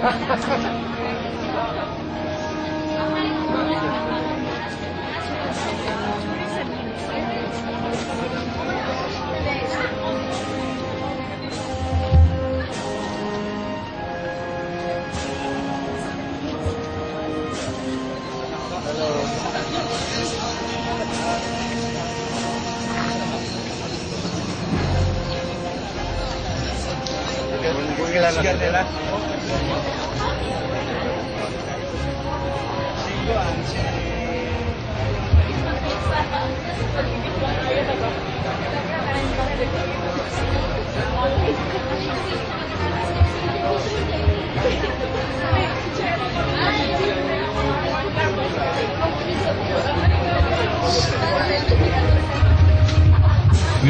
We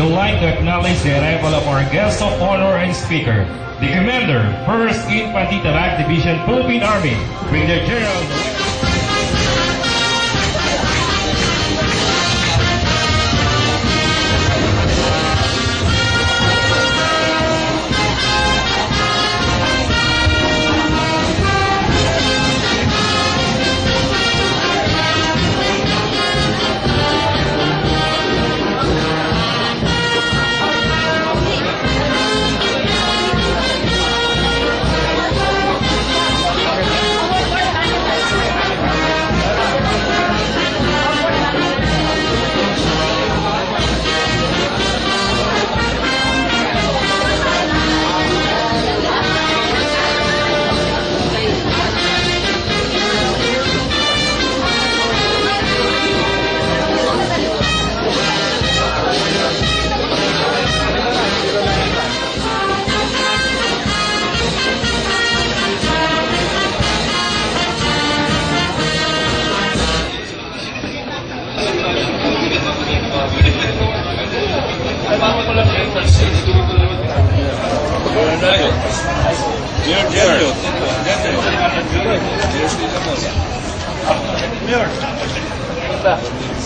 would like to acknowledge the arrival of our guest of honor and speaker, the Commander, 1st Infantry Tarag Division, Philippine Army, Brigadier General.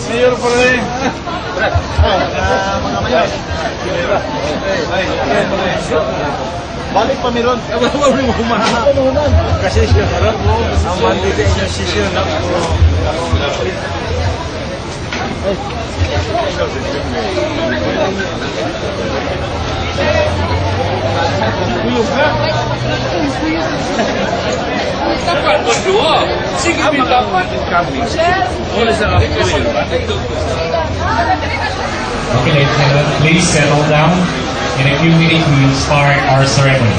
Mayor pa rin. Mga mayor. Balik pa meron. Kasi siya harap mo. Ang mandito niya siya na. Dapat berdua. Sige dapat kami. Boleh sangat boleh. Okay, ladies and gentlemen, please settle down. In a few minutes, we will start our ceremony.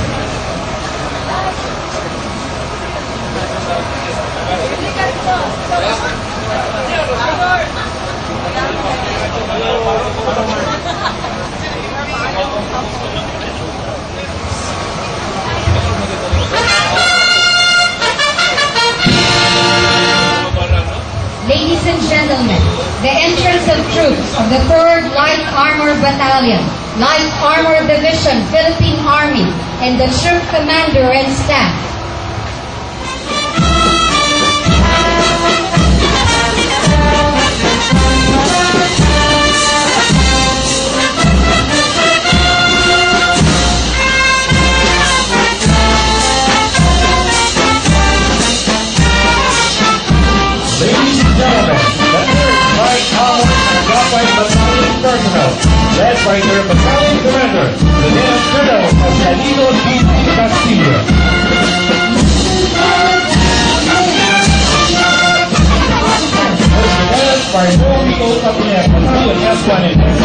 Ladies and gentlemen, the entrance of troops of the 3rd Light Armor Battalion, Light Armor Division, Philippine Army, and the troop commander and staff. Personnel, led by their battalion commander, Lieutenant Colonel Salino G. Castillo. Led by Romeo Tapia, battalion S1 and S2.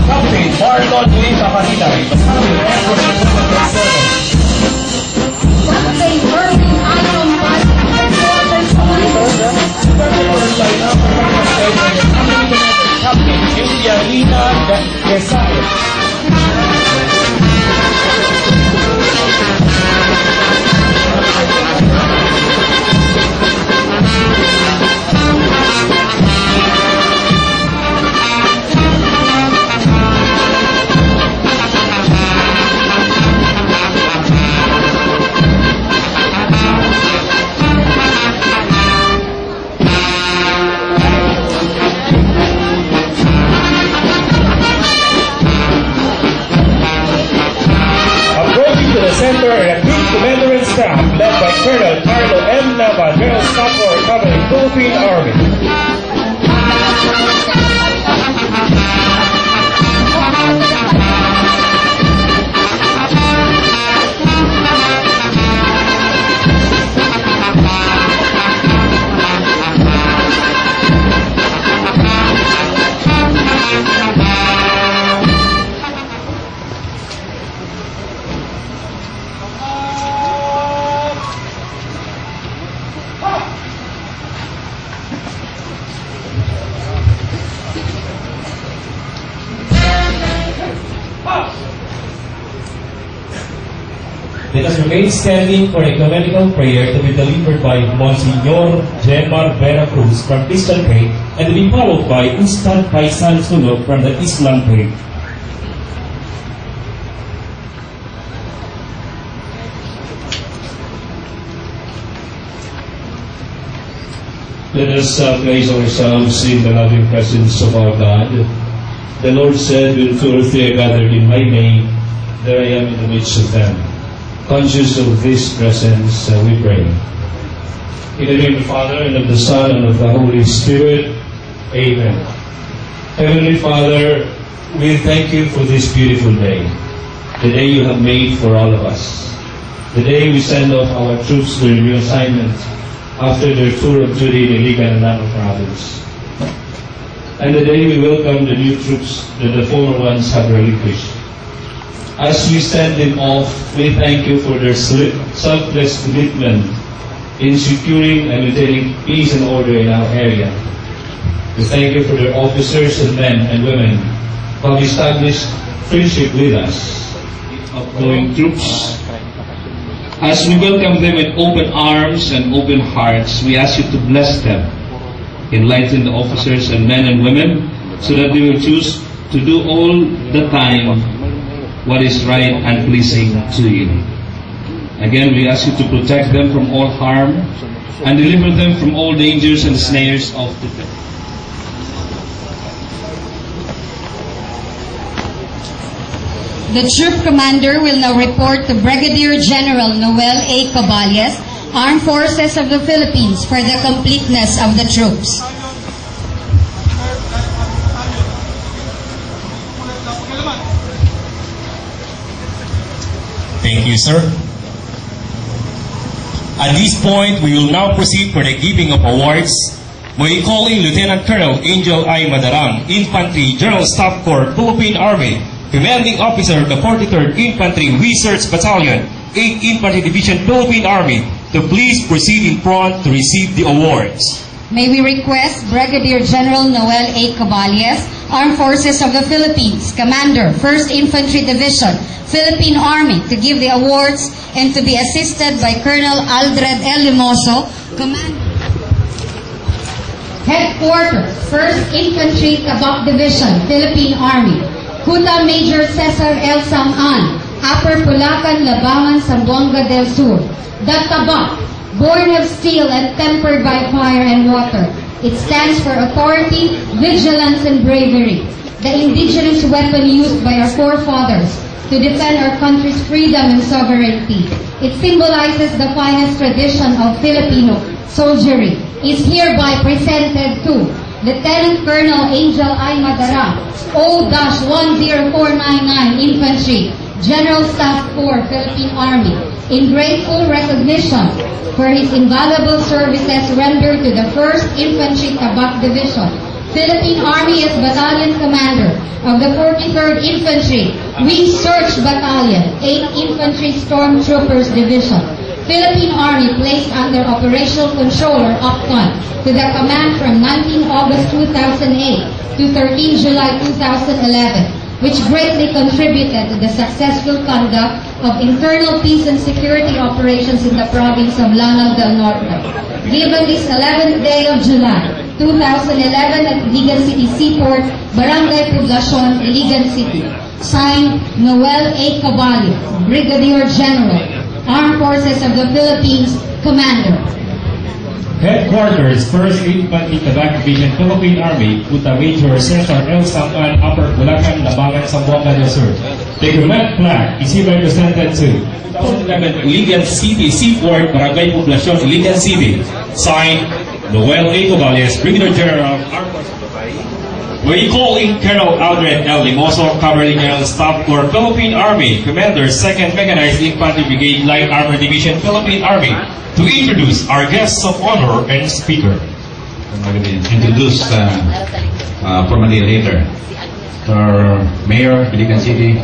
Captain Marlon J. Zapanitay, battalion S1 and S7. Captain Irving Iron Captain Juliana Quesada. Let us remain standing for a ecumenical prayer to be delivered by Monsignor Gemar Vera Cruz from Christian Faith and to be followed by Ustad Faisal Sulok from the Islam Faith. Let us place ourselves in the loving presence of our God. The Lord said, when two or three are gathered in my name, there I am in the midst of them. Conscious of this presence, we pray. In the name of the Father, and of the Son, and of the Holy Spirit. Amen. Heavenly Father, we thank you for this beautiful day, the day you have made for all of us, the day we send off our troops to their new assignment after their tour of duty in Iligan and Lanao province, and the day we welcome the new troops that the former ones have relinquished. As we send them off, we thank you for their selfless commitment in securing and maintaining peace and order in our area. We thank you for their officers and men and women who have established friendship with us, outgoing troops. As we welcome them with open arms and open hearts, we ask you to bless them, enlighten the officers and men and women, so that they will choose to do all the time what is right and pleasing to you. Again, we ask you to protect them from all harm and deliver them from all dangers and snares of the devil. The troop commander will now report to Brigadier General Noel A. Caballes, Armed Forces of the Philippines, for the completeness of the troops. Thank you, sir. At this point, we will now proceed for the giving of awards. May I call in Lieutenant Colonel Angel I. Madarang, Infantry General Staff Corps, Philippine Army, Commanding Officer of the 43rd Infantry Research Battalion, 8th Infantry Division, Philippine Army, to please proceed in front to receive the awards. May we request Brigadier General Noel A. Caballes, Armed Forces of the Philippines, Commander, 1st Infantry Division, Philippine Army, to give the awards and to be assisted by Colonel Aldred L. Limoso, Commander. Headquarters, 1st Infantry Tabak Division, Philippine Army, Kuta Major Cesar L. Saman, Upper Pulacan, Labangan, Zamboanga del Sur. The Tabak, born of steel and tempered by fire and water. It stands for authority, vigilance, and bravery. The indigenous weapon used by our forefathers to defend our country's freedom and sovereignty. It symbolizes the finest tradition of Filipino soldiery. Is hereby presented to Lieutenant Colonel Angel I. Madarang, O-10499 Infantry, General Staff Corps, Philippine Army, in grateful recognition for his invaluable services rendered to the 1st Infantry Tabak Division, Philippine Army as Battalion Commander of the 43rd Infantry Research Battalion, 8th Infantry Stormtroopers Division, Philippine Army placed under Operational Controller OPCON to the command from 19 August 2008 to 13 July 2011, which greatly contributed to the successful conduct of internal peace and security operations in the province of Lanao del Norte. Given this 11th day of July 2011 at Iligan City Seaport, Barangay Poblacion, Iligan City. Signed, Noel A. Caballes, Brigadier General, Armed Forces of the Philippines, Commander. Headquarters, 1st Infantry Tabak Division, Philippine Army, Kuta Major Cesar L. Saman, Upper Bulacan, Labangan, Zamboanga del Sur. The command flag is hereby presented to 2011 Iligan City Seaport, Barangay Poblacion, Iligan City. Signed, Noel A. Caballes, Brigadier General, Armed Forces. We call in Colonel Aldred L. Limoso, Cavalry General Staff Corps, Philippine Army, Commander, 2nd Mechanized Infantry Brigade, Light Armor Division, Philippine Army, to introduce our guests of honor and speaker. I'm going to be introduced formally later. Our Mayor, Iligan City,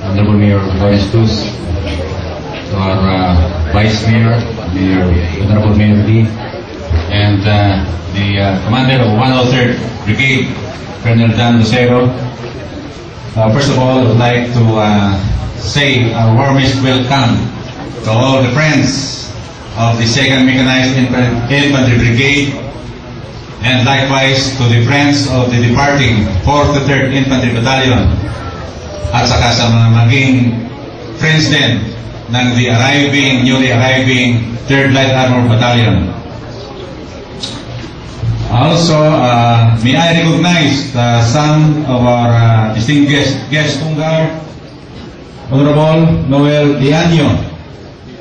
Honorable Mayor Lawrence Cruz, our Vice Mayor, Honorable Mayor Lee, and the Commander of 103rd Brigade, Colonel Dan Lucero. First of all, I would like to say our warmest welcome to all the friends of the 2nd Mechanized Infantry Brigade, and likewise to the friends of the departing 4th to 3rd Infantry Battalion, at saka sa mga maging friends din ng newly arriving 3rd Light Armor Battalion. Also, may I recognize some of our distinguished guests, Honorable Noel Dianio,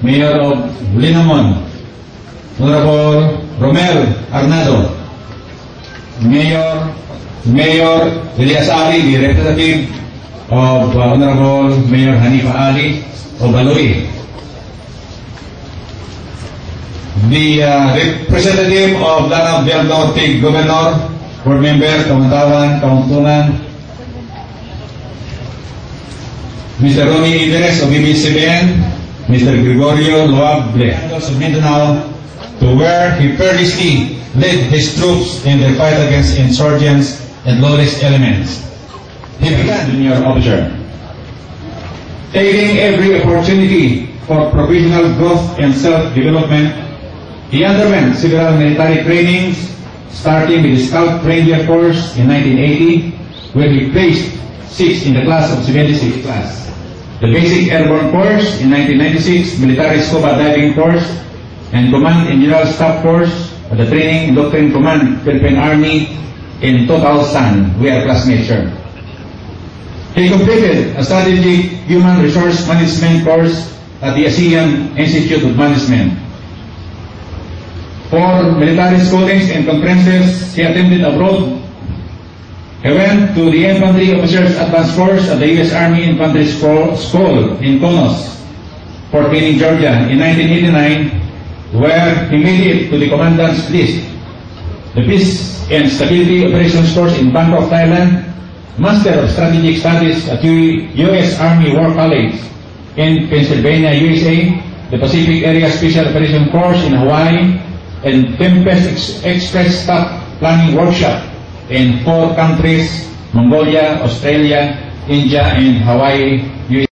Mayor of Linamon, Honorable Romel Arnado, Mayor Elias Ali, the representative of Honorable Mayor Hanifa Ali of Baloy, the representative of Lanao del Norte Governor, Board Member, Kauntawan, Kauntunan, Mr. Ronnie Iveres of BBCBN, Mr. Gregorio Loable of Mindanao, to where he fearlessly led his troops in their fight against insurgents and lawless elements. He began junior officer, taking every opportunity for professional growth and self-development. He underwent several military trainings, starting with the Scout Ranger course in 1980, where he placed 6th in the class of 76 class. The Basic Airborne Course in 1996, Military Scuba Diving Course, and Command and General Staff Course at the Training and Doctrine Command, Philippine Army in 2000. We are classmates, sir. He completed a Strategic Human Resource Management course at the ASEAN Institute of Management. For military schoolings and conferences, he attended abroad. He went to the Infantry Officers Advanced Course at the U.S. Army Infantry School in Konos, Fort Benning, Georgia, in 1989, where he made it to the Commandant's list. The Peace and Stability Operations Course in Bangkok, Thailand, Master of Strategic Studies at U.S. Army War College in Pennsylvania, USA, the Pacific Area Special Operation Course in Hawaii, and Tempest Express Staff Planning Workshop in 4 countries, Mongolia, Australia, India, and Hawaii, USA.